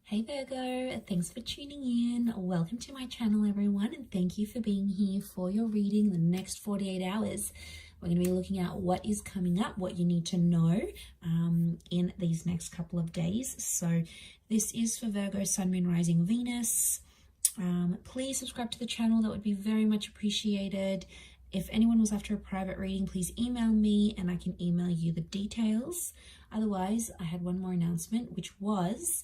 Hey Virgo, thanks for tuning in. Welcome to my channel, everyone, and thank you for being here for your reading the next 48 hours. We're going to be looking at what is coming up, what you need to know in these next couple of days. So this is for Virgo, Sun, Moon, Rising, Venus. Please subscribe to the channel. That would be very much appreciated. If anyone was after a private reading, please email me and I can email you the details. Otherwise, I had one more announcement, which was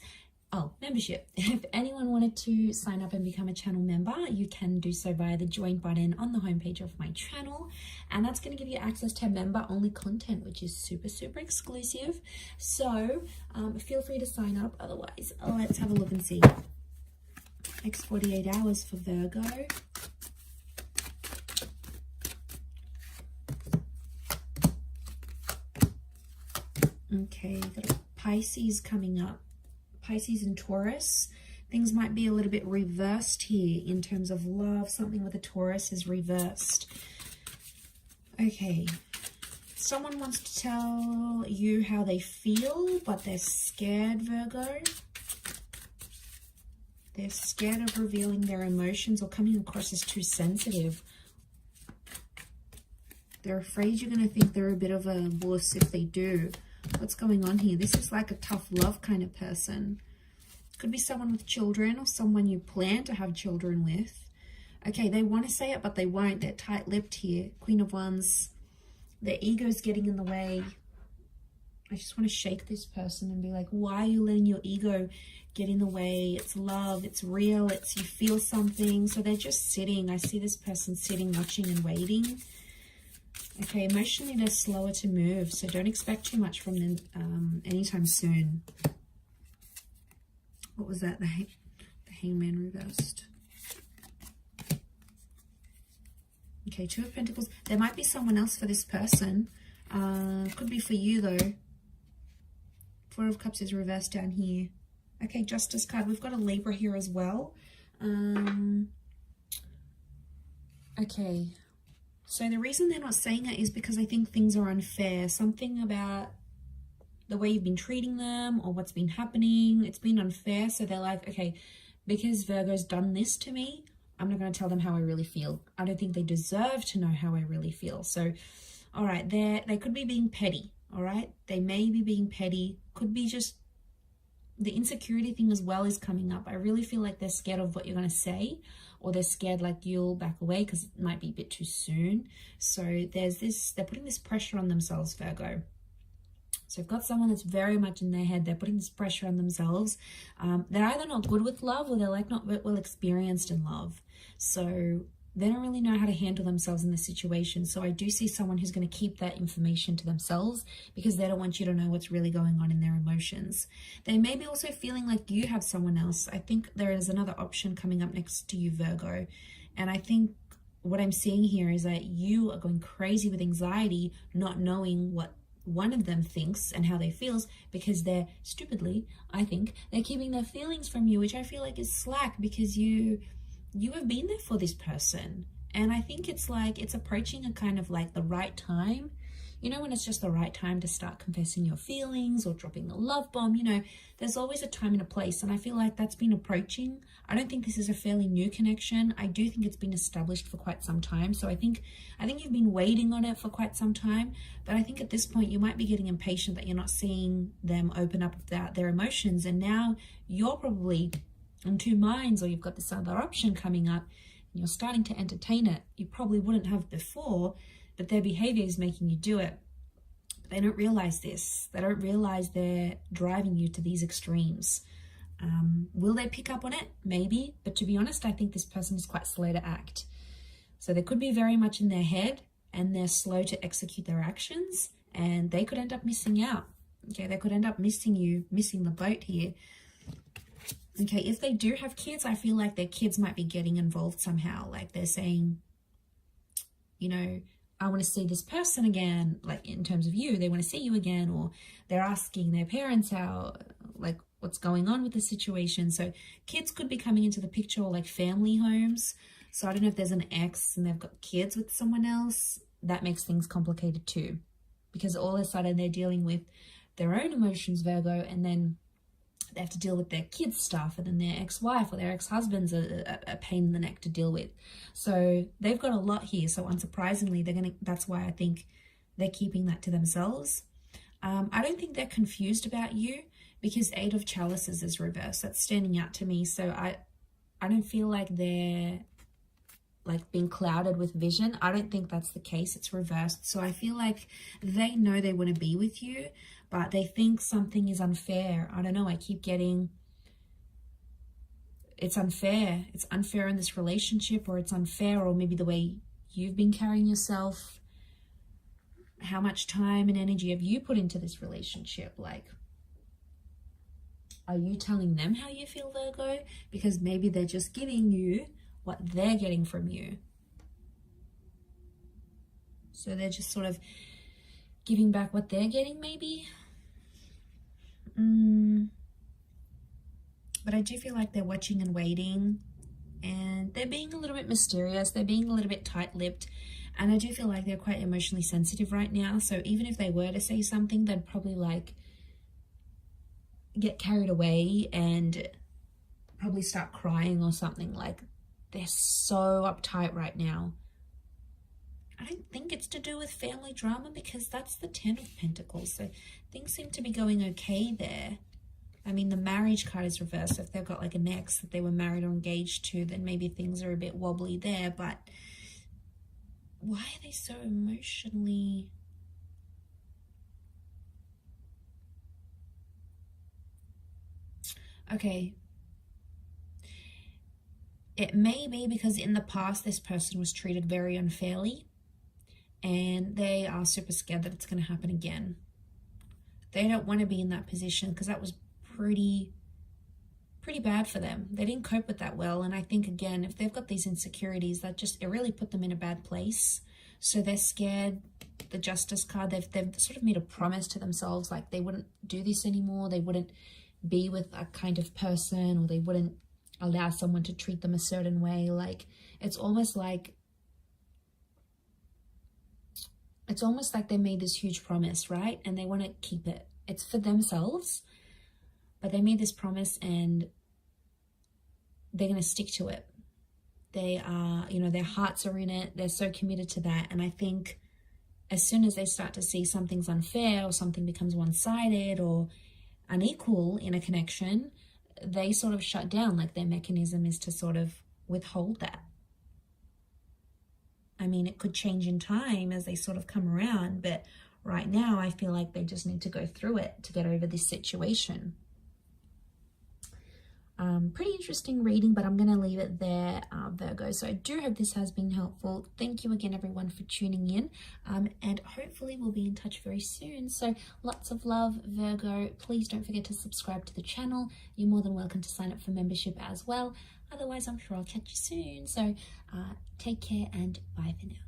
membership. If anyone wanted to sign up and become a channel member, you can do so via the join button on the homepage of my channel, and that's going to give you access to member only content, which is super exclusive. So feel free to sign up. Otherwise, let's have a look and see. Next 48 hours for Virgo. Okay, got a Pisces coming up. Pisces and Taurus. Things might be a little bit reversed here in terms of love. Something with a Taurus is reversed. Okay. Someone wants to tell you how they feel, but they're scared, Virgo. They're scared of revealing their emotions or coming across as too sensitive. They're afraid you're going to think they're a bit of a wuss if they do. What's going on here? This is like a tough love kind of person. Could be someone with children or someone you plan to have children with. Okay, they want to say it, but they won't. They're tight-lipped here. Queen of Wands. Their ego's getting in the way. I just want to shake this person and be like, why are you letting your ego get in the way? It's love. It's real. It's you feel something. So they're just sitting. I see this person sitting, watching and waiting. Okay, emotionally they're slower to move, so don't expect too much from them anytime soon. What was that? The Hangman reversed. Okay, Two of Pentacles. There might be someone else for this person. Could be for you though. Four of Cups is reversed down here. Okay, Justice card. We've got a Libra here as well. Okay. So the reason they're not saying it is because I think things are unfair. Something about the way you've been treating them or what's been happening, it's been unfair. So they're like, okay, because Virgo's done this to me, I'm not going to tell them how I really feel. I don't think they deserve to know how I really feel. So, all right, they could be being petty, all right? They may be being petty. Could be just the insecurity thing as well is coming up. I really feel like they're scared of what you're going to say, or they're scared like you'll back away because it might be a bit too soon. So there's this, they're putting this pressure on themselves, Virgo. So you've got someone that's very much in their head. They're putting this pressure on themselves. They're either not good with love or they're like not well experienced in love. So they don't really know how to handle themselves in this situation. So I do see someone who's going to keep that information to themselves because they don't want you to know what's really going on in their emotions. They may be also feeling like you have someone else. I think there is another option coming up next to you, Virgo. And I think what I'm seeing here is that you are going crazy with anxiety, not knowing what one of them thinks and how they feels because they're stupidly, I think, they're keeping their feelings from you, which I feel like is slack because you have been there for this person. And I think it's like, it's approaching a kind of like the right time. You know, when it's just the right time to start confessing your feelings or dropping the love bomb, you know, there's always a time and a place. And I feel like that's been approaching. I don't think this is a fairly new connection. I do think it's been established for quite some time. So I think you've been waiting on it for quite some time. But I think at this point you might be getting impatient that you're not seeing them open up about their emotions. And now you're probably in two minds, or you've got this other option coming up and you're starting to entertain it. You probably wouldn't have before, but their behavior is making you do it. But they don't realize this. They don't realize they're driving you to these extremes. Will they pick up on it? Maybe. But to be honest, I think this person is quite slow to act. So they could be very much in their head and they're slow to execute their actions, and they could end up missing out. Okay, they could end up missing the boat here. Okay, if they do have kids, I feel like their kids might be getting involved somehow. Like they're saying, you know, I want to see this person again, like in terms of you, they want to see you again, or they're asking their parents how, like what's going on with the situation. So kids could be coming into the picture, or like family homes. So I don't know if there's an ex and they've got kids with someone else. That makes things complicated too, because all of a sudden they're dealing with their own emotions, Virgo, and then they have to deal with their kids' stuff, and then their ex-wife or their ex-husband's a pain in the neck to deal with. So they've got a lot here. So unsurprisingly, that's why I think they're keeping that to themselves. I don't think they're confused about you, because 8 of Chalices is reversed. That's standing out to me. So I don't feel like they're like being clouded with vision. I don't think that's the case. It's reversed. So I feel like they know they want to be with you, but they think something is unfair. I don't know. I keep getting, it's unfair. It's unfair in this relationship, or it's unfair, or maybe the way you've been carrying yourself. How much time and energy have you put into this relationship? Like, are you telling them how you feel, Virgo? Because maybe they're just giving you what they're getting from you. So they're just sort of giving back what they're getting, maybe. But I do feel like they're watching and waiting, and they're being a little bit mysterious. They're being a little bit tight-lipped, and I do feel like they're quite emotionally sensitive right now. So even if they were to say something, they'd probably like get carried away and probably start crying or something. Like, they're so uptight right now. I don't think it's to do with family drama, because that's the 10 of Pentacles. So things seem to be going okay there. I mean, the marriage card is reversed. So if they've got like an ex that they were married or engaged to, then maybe things are a bit wobbly there. But why are they so emotionally... Okay. It may be because in the past this person was treated very unfairly, and they are super scared that it's going to happen again. They don't want to be in that position, because that was pretty bad for them. They didn't cope with that well. And I think, again, if they've got these insecurities, it really put them in a bad place. So they're scared. The Justice card, they've sort of made a promise to themselves, like they wouldn't do this anymore. They wouldn't be with a kind of person, or they wouldn't allow someone to treat them a certain way. Like, it's almost like they made this huge promise, right? And they want to keep it. It's for themselves, but they made this promise and they're going to stick to it. They are, their hearts are in it. They're so committed to that. And I think as soon as they start to see something's unfair, or something becomes one-sided or unequal in a connection, they sort of shut down. Like, their mechanism is to sort of withhold that. I mean, it could change in time as they sort of come around, but right now I feel like they just need to go through it to get over this situation. Pretty interesting reading, but I'm going to leave it there, Virgo. So I do hope this has been helpful. Thank you again, everyone, for tuning in, and hopefully we'll be in touch very soon. So lots of love, Virgo. Please don't forget to subscribe to the channel. You're more than welcome to sign up for membership as well. Otherwise, I'm sure I'll catch you soon. So take care, and bye for now.